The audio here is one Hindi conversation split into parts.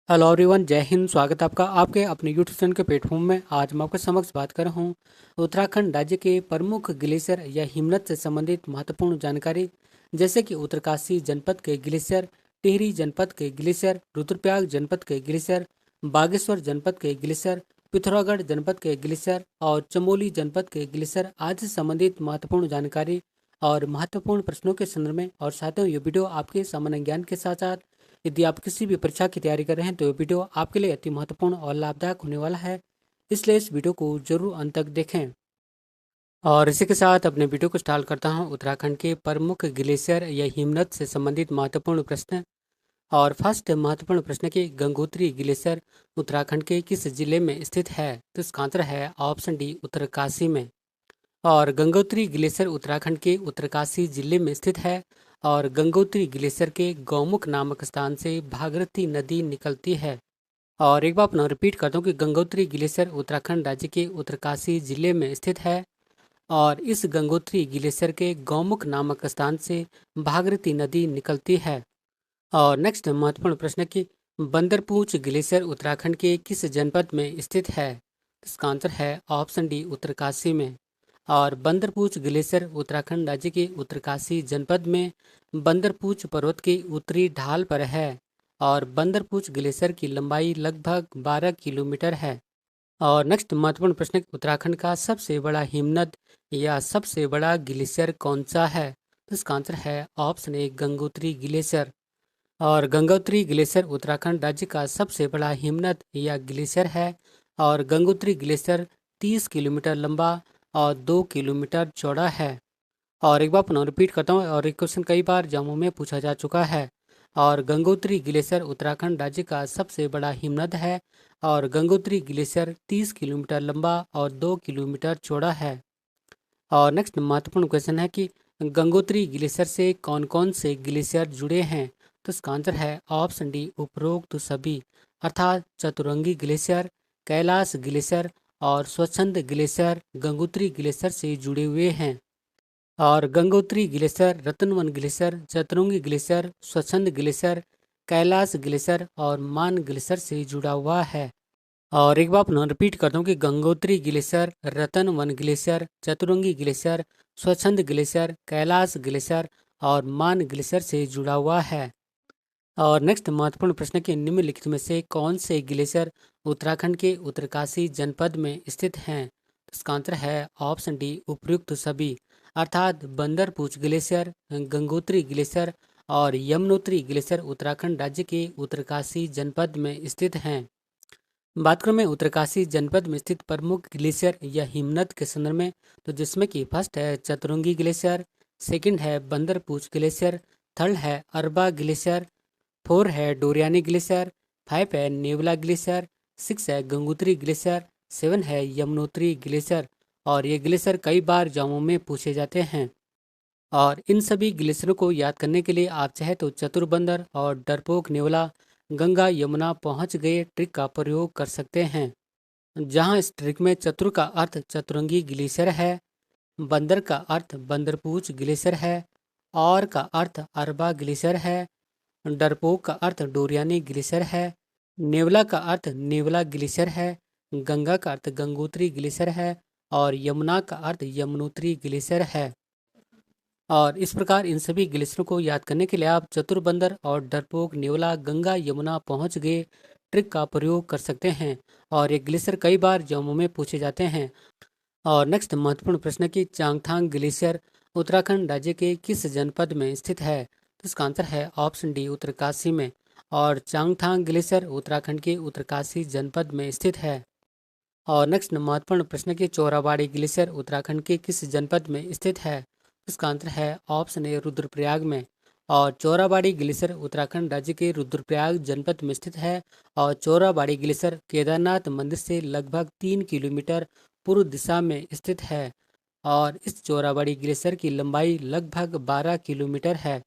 हेलो एवरीवन, जय हिंद। स्वागत है आपका आपके अपने यूट्यूब चैनल के प्लेटफॉर्म में। आज मैं आपके समक्ष बात कर रहा हूँ उत्तराखंड राज्य के प्रमुख ग्लेशियर या हिमनद से संबंधित महत्वपूर्ण जानकारी, जैसे कि उत्तरकाशी जनपद के ग्लेशियर, टिहरी जनपद के ग्लेशियर, रुद्रप्रयाग जनपद के ग्लेशियर, बागेश्वर जनपद के ग्लेशियर, पिथौरागढ़ जनपद के ग्लेशियर और चमोली जनपद के ग्लेशियर आदि से संबंधित महत्वपूर्ण जानकारी और महत्वपूर्ण प्रश्नों के संदर्भ में। और साथियों, ये वीडियो आपके सामान्य ज्ञान के साथ साथ यदि आप किसी भी परीक्षा की तैयारी कर रहे हैं तो ये वीडियो आपके लिए अति महत्वपूर्ण और लाभदायक होने वाला है, इसलिए इस वीडियो को जरूर अंत तक देखें। और इसी के साथ अपने वीडियो को स्टार्ट करता हूं उत्तराखंड के प्रमुख ग्लेशियर या हिमनद से संबंधित महत्वपूर्ण प्रश्न। और फर्स्ट महत्वपूर्ण प्रश्न की गंगोत्री ग्लेशियर उत्तराखंड के किस जिले में स्थित है? तो इसका आंसर है ऑप्शन डी, उत्तरकाशी में। और गंगोत्री ग्लेशियर उत्तराखंड के उत्तरकाशी जिले में स्थित है। और गंगोत्री ग्लेशियर के गौमुख नामक स्थान से भागीरथी नदी निकलती है। और एक बार पुनः रिपीट करता हूँ कि गंगोत्री ग्लेशियर उत्तराखंड राज्य के उत्तरकाशी जिले में स्थित है। और इस गंगोत्री ग्लेशियर के गौमुख नामक स्थान से भागीरथी नदी निकलती है। और नेक्स्ट महत्वपूर्ण प्रश्न की बंदरपूछ ग्लेशियर उत्तराखंड के किस जनपद में स्थित है? इसका आंसर है ऑप्शन डी, उत्तरकाशी में। और बंदरपूछ ग्लेशियर उत्तराखंड राज्य के उत्तरकाशी जनपद में बंदरपूछ पर्वत के उत्तरी ढाल पर है। और बंदरपूछ ग्लेशियर की लंबाई लगभग 12 किलोमीटर है। और नेक्स्ट महत्वपूर्ण प्रश्न, उत्तराखंड का सबसे बड़ा हिमनद या सबसे बड़ा ग्लेशियर कौन सा है? तो इसका आंसर है ऑप्शन ए, गंगोत्री ग्लेशियर। और गंगोत्री ग्लेशियर उत्तराखंड राज्य का सबसे बड़ा हिमनद या ग्लेशियर है। और गंगोत्री ग्लेशियर 30 किलोमीटर लंबा और 2 किलोमीटर चौड़ा है। और एक बार पुनः रिपीट करता हूँ, और एक क्वेश्चन कई बार जम्मू में पूछा जा चुका है। और गंगोत्री ग्लेशियर उत्तराखंड राज्य का सबसे बड़ा हिमनद है। और गंगोत्री ग्लेशियर 30 किलोमीटर लंबा और 2 किलोमीटर चौड़ा है। और नेक्स्ट महत्वपूर्ण क्वेश्चन है कि गंगोत्री ग्लेशियर से कौन कौन से ग्लेशियर जुड़े हैं? तो इसका आंसर है ऑप्शन डी, उपरोक्त सभी, अर्थात चतुरंगी ग्लेशियर, कैलाश ग्लेशियर और स्वच्छंद ग्लेशियर गंगोत्री ग्लेशियर से जुड़े हुए हैं। और Gangotri glacier, Ratanvan glacier, Chaturangi glacier, Swachhand glacier, Kailash glacier और मान ग्लेशियर से जुड़ा हुआ है। और एक बार पुनः रिपीट करता हूँ कि गंगोत्री ग्लेशियर, रतन one glacier, Chaturangi glacier, Swachhand glacier, Kailash glacier और मान ग्लेशियर से जुड़ा हुआ है। और नेक्स्ट महत्वपूर्ण प्रश्न के निम्नलिखित में से कौन से ग्लेशियर उत्तराखंड के उत्तरकाशी जनपद में स्थित हैं? इसका आंसर है ऑप्शन डी, उपयुक्त सभी, अर्थात बंदरपूछ ग्लेशियर, गंगोत्री ग्लेशियर और यमुनोत्री ग्लेशियर उत्तराखंड राज्य के उत्तरकाशी जनपद में स्थित हैं। बात करूं मैं उत्तरकाशी जनपद में स्थित प्रमुख ग्लेशियर या हिमनद के संदर्भ में, तो जिसमें कि फर्स्ट है चतुरंगी ग्लेशियर, सेकंड है बंदरपूछ ग्लेशियर, थर्ड है अरबा ग्लेशियर, फोर है डोरियानी ग्लेशियर, फाइव है नेवला ग्लेशियर, सिक्स है गंगोत्री ग्लेशियर, सेवन है यमुनोत्री ग्लेशियर। और ये ग्लेशियर कई बार एग्जामों में पूछे जाते हैं। और इन सभी ग्लेशियरों को याद करने के लिए आप चाहे तो चतुर्बंदर और डरपोक नेवला गंगा यमुना पहुंच गए ट्रिक का प्रयोग कर सकते हैं, जहां इस ट्रिक में चतुर का अर्थ चतुरंगी ग्लेशियर है, बंदर का अर्थ बंदरपूछ ग्लेशियर है, और का अर्थ अरबा ग्लेशियर है, डरपोक का अर्थ डोरियानी ग्लेशियर है, नेवला का अर्थ नेवला ग्लेशियर है, गंगा का अर्थ गंगोत्री ग्लेशियर है और यमुना का अर्थ यमुनोत्री ग्लेशियर है। और इस प्रकार इन सभी ग्लेशियरों को याद करने के लिए आप चतुर्बंदर और डरपोक नेवला गंगा यमुना पहुंच गए ट्रिक का प्रयोग कर सकते हैं। और ये ग्लेशियर कई बार जम्मू में पूछे जाते हैं। और नेक्स्ट महत्वपूर्ण प्रश्न की चांगथांग ग्लेशियर उत्तराखंड राज्य के किस जनपद में स्थित है? तो इसका आंसर है ऑप्शन डी, उत्तरकाशी में। और चांगथांग ग्लेशियर उत्तराखंड के उत्तरकाशी जनपद में स्थित है। और नेक्स्ट महत्वपूर्ण प्रश्न की चोराबाड़ी ग्लेशियर उत्तराखंड के किस जनपद में स्थित है? इसका आंसर है ऑप्शन ए, रुद्रप्रयाग में। और चोराबाड़ी ग्लेशियर उत्तराखंड राज्य के रुद्रप्रयाग जनपद में स्थित है। और चोराबाड़ी ग्लेशियर केदारनाथ मंदिर से लगभग 3 किलोमीटर पूर्व दिशा में स्थित है। और इस चोराबाड़ी ग्लेशियर की लंबाई लगभग 12 किलोमीटर है।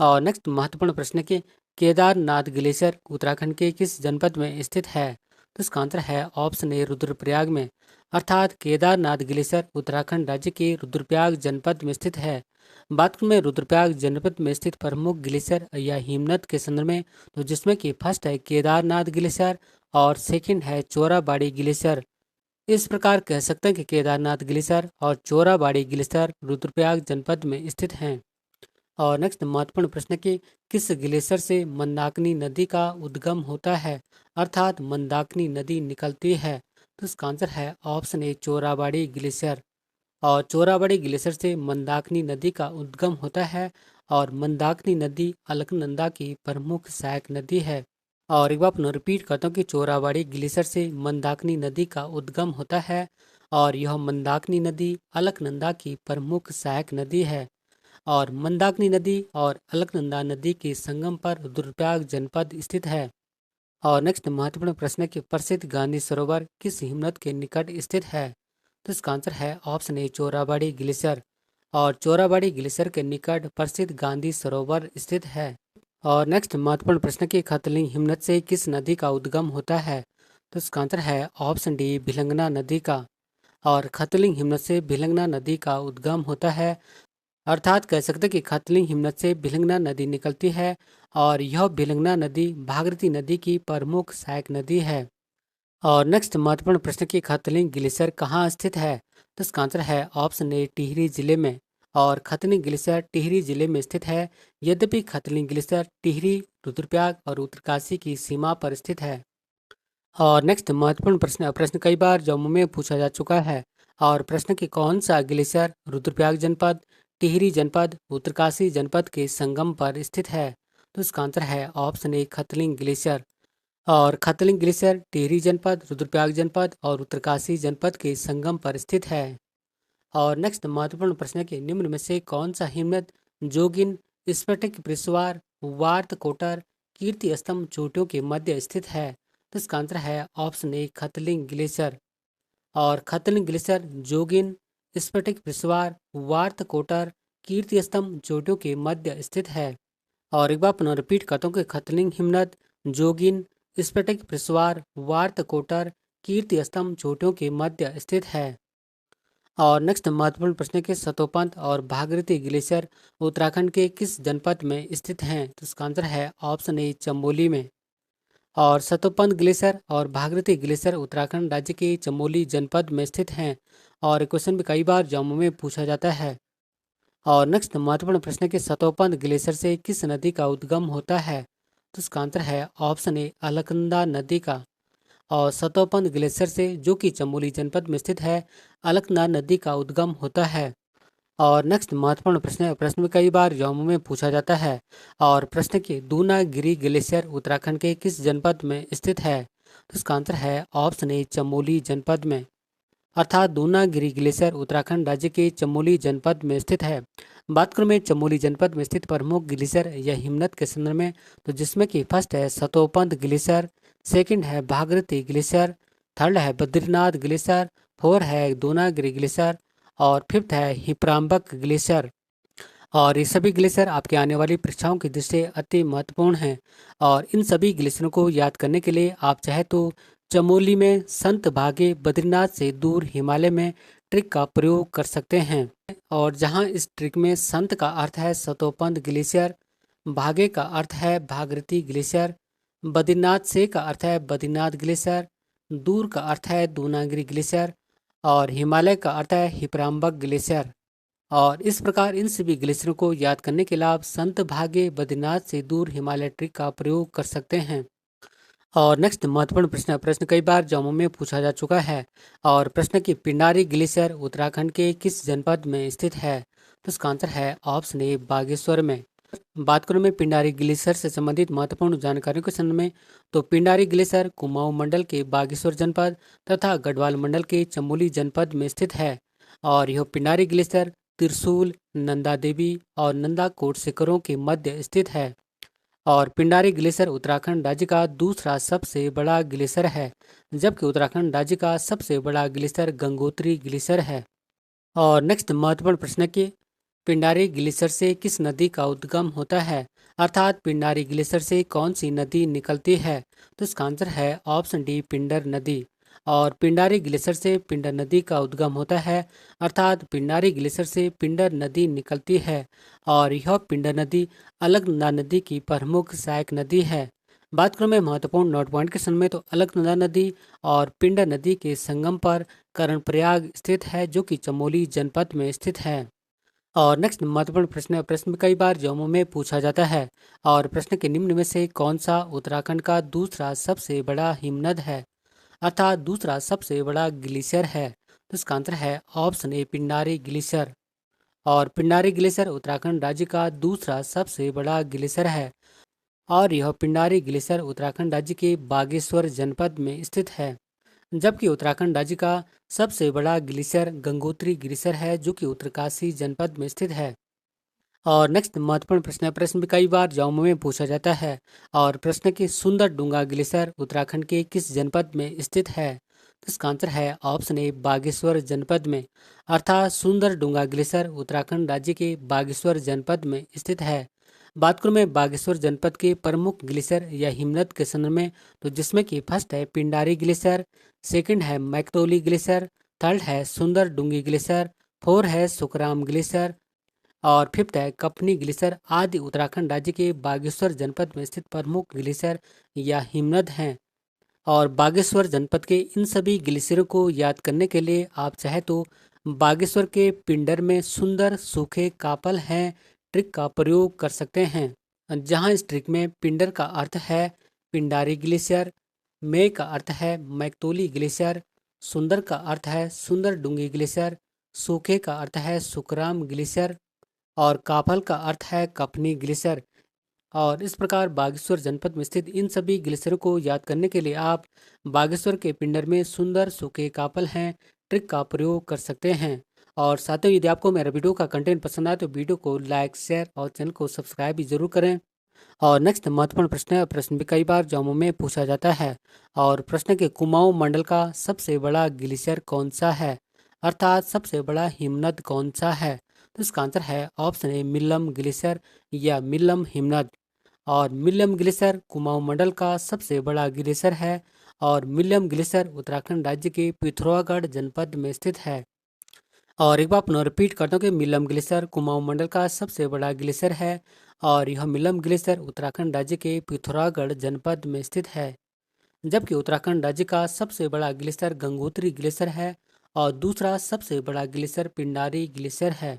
और नेक्स्ट महत्वपूर्ण प्रश्न के केदारनाथ ग्लेशियर उत्तराखंड के किस जनपद में स्थित है? तो इसका आंसर है ऑप्शन ए, रुद्रप्रयाग में। अर्थात केदारनाथ ग्लेशियर उत्तराखंड राज्य के रुद्रप्रयाग जनपद में स्थित है। बात करूं मैं रुद्रप्रयाग जनपद में स्थित प्रमुख ग्लेशियर या हिमनद के संदर्भ में, तो जिसमें कि फर्स्ट है केदारनाथ ग्लेशियर और सेकंड है चोराबाड़ी ग्लेशियर। इस प्रकार कह सकते हैं कि केदारनाथ ग्लेशियर और चोराबाड़ी ग्लेशियर रुद्रप्रयाग जनपद में स्थित हैं। और नेक्स्ट महत्वपूर्ण प्रश्न है कि किस ग्लेशियर से मंदाकिनी नदी का उद्गम होता है, अर्थात मंदाकिनी नदी निकलती है। तो इसका आंसर है ऑप्शन ए चोराबाड़ी ग्लेशियर। और चोराबाड़ी ग्लेशियर से मंदाकिनी नदी का उद्गम होता है और मंदाकिनी नदी अलकनंदा की प्रमुख सहायक नदी है। और एक बार पुनः रिपीट करता हूँ कि चोराबाड़ी ग्लेशियर से मंदाकिनी नदी का उद्गम होता है और यह मंदाकिनी नदी अलकनंदा की प्रमुख सहायक नदी है। और मंदाकिनी नदी और अलकनंदा नदी के संगम पर रुद्रप्रयाग जनपद स्थित है। और नेक्स्ट महत्वपूर्ण प्रश्न है कि प्रसिद्ध गांधी सरोवर किस हिमनद के निकट स्थित है। तो इसका आंसर है ऑप्शन ए चोराबाड़ी ग्लेशियर। और चोराबाड़ी ग्लेशियर के निकट प्रसिद्ध गांधी सरोवर स्थित है। और नेक्स्ट महत्वपूर्ण प्रश्न की खतलिंग हिमनद से किस नदी का उद्गम होता है। तो इसका आंसर है ऑप्शन डी भिलंगना नदी का। और खतलिंग हिमनद से भिलंगना नदी का उद्गम होता है, अर्थात कह सकते हैं कि खतलिंग हिमनद से भिलंगना नदी निकलती है और यह भिलंगना नदी भागीरथी नदी की प्रमुख सहायक नदी है। और नेक्स्ट महत्वपूर्ण प्रश्न की खतलिंग ग्लेशियर कहाँ स्थित है। तो इसका आंसर है ऑप्शन ए टिहरी जिले में। और खतलिंग ग्लेशियर टिहरी जिले में स्थित है। यद्यपि खतलिंग ग्लेशियर टिहरी, रुद्रप्रयाग और उत्तरकाशी की सीमा पर स्थित है। और नेक्स्ट महत्वपूर्ण प्रश्न प्रश्न कई बार जम्मू में पूछा जा चुका है। और प्रश्न की कौन सा ग्लेशियर रुद्रप्रयाग जनपद, टिहरी जनपद, उत्तरकाशी जनपद के संगम पर स्थित है। तो इसका आंसर है ऑप्शन ए खतलिंग ग्लेशियर। और खतलिंग ग्लेशियर टिहरी जनपद, रुद्रप्रयाग जनपद और उत्तरकाशी जनपद के संगम पर स्थित है। और नेक्स्ट महत्वपूर्ण प्रश्न है कि निम्न में से कौन सा हिमनद जोगिन, स्फटिक प्रस्वार, वार्त कोटर, कीर्ति स्तंभ चोटियों के मध्य स्थित है। तो इसका आंसर है ऑप्शन ए खतलिंग ग्लेशियर। और खतलिंग ग्लेशियर जोगिन, स्फटिक प्रस्वार, वार्त कोटर, कीर्ति स्तंभ चोटियों के मध्य स्थित है। और एक बार पुनः रिपीट करता हूँ कि खतलिंग हिमनद जोगिन, स्फटिक प्रस्वार, वार्त कोटर, कीर्ति स्तंभ चोटियों के मध्य स्थित है। और नेक्स्ट महत्वपूर्ण प्रश्न के सतोपंथ और भागीरथी ग्लेशियर उत्तराखंड के किस जनपद में स्थित हैं। तो इसका आंसर है ऑप्शन ए चमोली में। और सतोपंथ ग्लेशियर और भागीरथी ग्लेशियर उत्तराखंड राज्य के चमोली जनपद में स्थित हैं। और क्वेश्चन भी कई बार जम्मू में पूछा जाता है। और नेक्स्ट महत्वपूर्ण प्रश्न के सतोपंथ ग्लेशियर से किस नदी का उद्गम होता है। तो इसका आंसर है ऑप्शन ए अलकनंदा नदी का। और सतोपंथ ग्लेशियर से, जो कि चमोली जनपद में स्थित है, अलकनंदा नदी का उद्गम होता है। और नेक्स्ट महत्वपूर्ण प्रश्न में कई बार जम्मू में पूछा जाता है। और प्रश्न की दूनागिरी ग्लेशियर उत्तराखंड के किस जनपद में स्थित है। तो इसका आंसर है ऑप्शन ए चमोली जनपद में। अर्थात दूनागिरी ग्लेशियर उत्तराखंड राज्य के चमोली जनपद में स्थित है। बात करूं मैं चमोली जनपद में स्थित प्रमुख ग्लेशियर या हिमनद के संदर्भ में, तो जिसमें कि फर्स्ट है सतोपंथ ग्लेशियर, सेकंड है भागीरथी ग्लेशियर, थर्ड है बद्रीनाथ ग्लेशियर, फोर है दूनागिरी ग्लेशियर और फिफ्थ है हिप्राम्बक ग्लेशियर। और ये सभी ग्लेशियर आपके आने वाली परीक्षाओं की दृष्टि से अति महत्वपूर्ण हैं। और इन सभी ग्लेशियरों को याद करने के लिए आप चाहे तो चमोली में संत भागे बद्रीनाथ से दूर हिमालय में ट्रिक का प्रयोग कर सकते हैं। और जहां इस ट्रिक में संत का अर्थ है सतोपंथ ग्लेशियर, भागे का अर्थ है भागीरथी ग्लेशियर, बद्रीनाथ से का अर्थ है बद्रीनाथ ग्लेशियर, दूर का अर्थ है दूनागिरी ग्लेशियर और हिमालय का अर्थ है हिप्राम्बक ग्लेशियर। और इस प्रकार इन सभी ग्लेशियरों को याद करने के लिए आप संत भागे बद्रीनाथ से दूर हिमालय ट्रिक का प्रयोग कर सकते हैं। और नेक्स्ट महत्वपूर्ण प्रश्न कई बार जम्मू में पूछा जा चुका है। और प्रश्न की पिंडारी ग्लेशियर उत्तराखंड के किस जनपद में स्थित है। तो इसका आंसर है ऑप्शन ए बागेश्वर में। बात करूं मैं पिंडारी ग्लेशियर से संबंधित महत्वपूर्ण जानकारियों के संबंध में, तो पिंडारी ग्लेशियर कुमाऊं मंडल के बागेश्वर जनपद तथा गढ़वाल मंडल के चमोली जनपद में स्थित है। और यह पिंडारी ग्लेशियर त्रिशूल, नंदा देवी और नंदा कोट शिखरों के मध्य स्थित है। और पिंडारी ग्लेशियर उत्तराखंड राज्य का दूसरा सबसे बड़ा ग्लेशियर है, जबकि उत्तराखंड राज्य का सबसे बड़ा ग्लेशियर गंगोत्री ग्लेशियर है। और नेक्स्ट महत्वपूर्ण प्रश्न की पिंडारी ग्लेशियर से किस नदी का उद्गम होता है, अर्थात पिंडारी ग्लेशियर से कौन सी नदी निकलती है। तो इसका आंसर है ऑप्शन डी पिंडर नदी। और पिंडारी ग्लेशियर से पिंडर नदी का उद्गम होता है, अर्थात पिंडारी ग्लेशियर से पिंडर नदी निकलती है और यह पिंडर नदी अलकनंदा नदी की प्रमुख सहायक नदी है। बात करूं मैं महत्वपूर्ण नोट पॉइंट के समय में, तो अलकनंदा नदी और पिंडर नदी के संगम पर कर्णप्रयाग स्थित है, जो कि चमोली जनपद में स्थित है। और नेक्स्ट महत्वपूर्ण प्रश्न है, प्रश्न कई बार जम्मू में पूछा जाता है और प्रश्न के निम्न में से कौन सा उत्तराखंड का दूसरा सबसे बड़ा हिमनद है, अर्थात दूसरा सबसे बड़ा ग्लेशियर है। तो इसका आंसर है ऑप्शन ए, पिंडारी ग्लेशियर। और पिंडारी ग्लेशियर उत्तराखंड राज्य का दूसरा सबसे बड़ा ग्लेशियर है और यह पिंडारी ग्लेशियर उत्तराखंड राज्य के बागेश्वर जनपद में स्थित है। जबकि उत्तराखंड राज्य का सबसे बड़ा ग्लेशियर गंगोत्री ग्लेशियर है, जो कि उत्तरकाशी जनपद में स्थित है। और नेक्स्ट महत्वपूर्ण प्रश्न है, प्रश्न भी कई बार जम्मू में पूछा जाता है और प्रश्न के सुंदर डूंगा ग्लेशियर उत्तराखंड के किस जनपद में स्थित है। तो इसका आंसर है ऑप्शन ए, बागेश्वर जनपद में, अर्थात सुंदर डूंगा ग्लेशियर उत्तराखंड राज्य के बागेश्वर जनपद में स्थित है। बात करूं मैं बागेश्वर जनपद के प्रमुख ग्लेशियर या हिमनद के संदर्भ में, तो जिसमें कि फर्स्ट है पिंडारी ग्लेशियर, सेकंड है मैक्टोली ग्लेशियर, थर्ड है सुंदर डूंगी ग्लेशियर, फोर है सुखराम ग्लेशियर और फिफ्थ है कपनी ग्लेशियर आदि उत्तराखंड राज्य के बागेश्वर जनपद में स्थित प्रमुख ग्लेशियर या हिमनद हैं। और बागेश्वर जनपद के इन सभी ग्लेशियरों को याद करने के लिए आप चाहे तो बागेश्वर के पिंडर में सुंदर सूखे कापल हैं ट्रिक का प्रयोग कर सकते हैं, जहां इस ट्रिक में पिंडर का अर्थ है पिंडारी ग्लेशियर, में का अर्थ है मैक्तोली ग्लेशियर, सुंदर का अर्थ है सुंदर डूंगी ग्लेशियर, सूखे का अर्थ है सुखराम ग्लेशियर और काफल का अर्थ है कपनी ग्लेशियर। और इस प्रकार बागेश्वर जनपद में स्थित इन सभी ग्लेशियरों को याद करने के लिए आप बागेश्वर के पिंडर में सुंदर सूखे कापल हैं ट्रिक का प्रयोग कर सकते हैं। और साथ ही यदि आपको मेरा वीडियो का कंटेंट पसंद आए तो वीडियो को लाइक, शेयर और चैनल को सब्सक्राइब भी जरूर करें। और नेक्स्ट महत्वपूर्ण प्रश्न है, प्रश्न भी कई बार जम्मू में पूछा जाता है और प्रश्न के कुमाऊं मंडल का सबसे बड़ा ग्लेशियर कौन सा है, अर्थात सबसे बड़ा हिमनद कौन सा है। तो इसका आंसर है ऑप्शन ए, मिल्लम ग्लेशियर या मिल्लम हिमनद। और मिल्लम ग्लेशियर कुमाऊं मंडल का सबसे बड़ा ग्लेशियर है और मिल्लम ग्लेशियर उत्तराखंड राज्य के पिथौरागढ़ जनपद में स्थित है। और एक बार पुनः रिपीट करता हूँ कि मिलम ग्लेशियर कुमाऊं मंडल का सबसे बड़ा ग्लेशियर है और यह मिलम ग्लेशियर उत्तराखंड राज्य के पिथौरागढ़ जनपद में स्थित है। जबकि उत्तराखंड राज्य का सबसे बड़ा ग्लेशियर गंगोत्री ग्लेशियर है और दूसरा सबसे बड़ा ग्लेशियर पिंडारी ग्लेशियर है।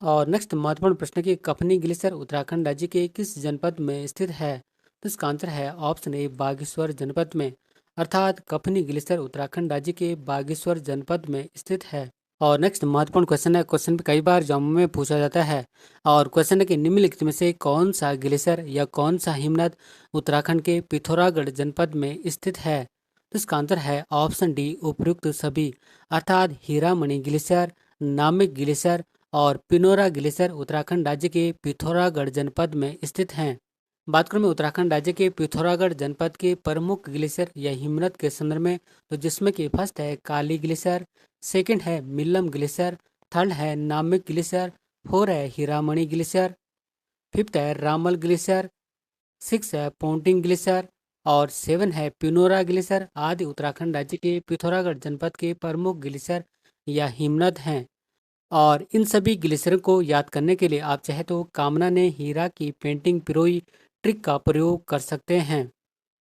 और नेक्स्ट महत्वपूर्ण प्रश्न की कफनी ग्लेशियर उत्तराखंड राज्य के किस जनपद में स्थित है। तो इसका आंसर है ऑप्शन ए, बागेश्वर जनपद में, अर्थात कफनी ग्लेशियर उत्तराखंड राज्य के बागेश्वर जनपद में स्थित है। और नेक्स्ट महत्वपूर्ण क्वेश्चन है, क्वेश्चन कई बार जम्मू में पूछा जाता है और क्वेश्चन है कि निम्नलिखित में से कौन सा ग्लेशियर या कौन सा हिमनद उत्तराखंड के पिथौरागढ़ जनपद में स्थित है। तो इसका आंसर है ऑप्शन डी, उपयुक्त सभी, अर्थात हीरामणि ग्लेशियर, नामिक ग्लेशियर और पिनोरा ग्लेशियर उत्तराखंड राज्य के पिथौरागढ़ जनपद में स्थित हैं। बात करूं मैं उत्तराखंड राज्य के पिथौरागढ़ जनपद के प्रमुख ग्लेशियर या हिमनद के संदर्भ में, तो जिसमें कि फर्स्ट है काली ग्लेशियर, सेकंड है मिल्लम ग्लेशियर, थर्ड है नामिक ग्लेशियर, फोर है हीरामणि ग्लेशियर, फिफ्थ है रामल ग्लेशियर, सिक्स है पोंटिंग ग्लेशियर और सेवन है पिनोरा ग्लेशियर आदि उत्तराखंड राज्य के पिथौरागढ़ जनपद के प्रमुख ग्लेशियर या हिमनद हैं। और इन सभी ग्लेशियरों को याद करने के लिए आप चाहे तो कामना ने हीरा की पेंटिंग पिरोई ट्रिक का प्रयोग कर सकते हैं,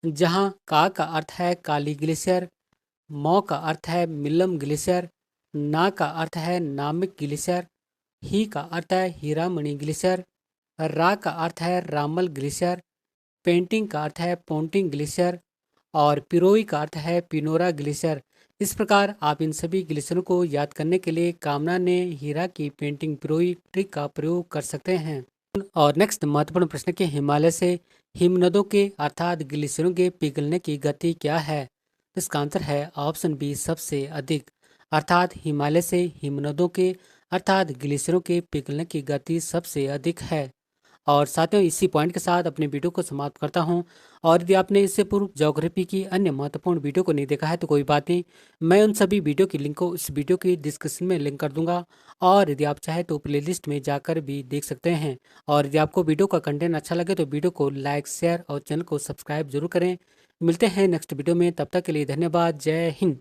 जहां का अर्थ है काली ग्लेशियर, मौ का अर्थ है मिल्लम ग्लेशियर, ना का अर्थ है नामिक ग्लेशियर, ही का अर्थ है हीरामणि ग्लेशियर, रा का अर्थ है रामल ग्लेशियर, पेंटिंग का अर्थ है पोंटिंग ग्लेशियर और पिरोई का अर्थ है पिनोरा ग्लेशियर। इस प्रकार आप इन सभी ग्लेशियरों को याद करने के लिए कामना ने हीरा की पेंटिंग पिरोई ट्रिक का प्रयोग कर सकते हैं। और नेक्स्ट महत्वपूर्ण प्रश्न के हिमालय से हिमनदों के अर्थात ग्लेशियरों के पिघलने की गति क्या है। इसका आंसर है ऑप्शन बी, सबसे अधिक, अर्थात हिमालय से हिमनदों के अर्थात ग्लेशियरों के पिघलने की गति सबसे अधिक है। और साथियों इसी पॉइंट के साथ अपने वीडियो को समाप्त करता हूं। और यदि आपने इससे पूर्व ज्योग्राफी की अन्य महत्वपूर्ण वीडियो को नहीं देखा है तो कोई बात नहीं, मैं उन सभी वीडियो की लिंक को इस वीडियो की डिस्क्रिप्शन में लिंक कर दूंगा और यदि आप चाहे तो प्लेलिस्ट में जाकर भी देख सकते हैं। और यदि आपको वीडियो का कंटेंट अच्छा लगे तो वीडियो को लाइक, शेयर और चैनल को सब्सक्राइब जरूर करें। मिलते हैं नेक्स्ट वीडियो में, तब तक के लिए धन्यवाद। जय हिंद।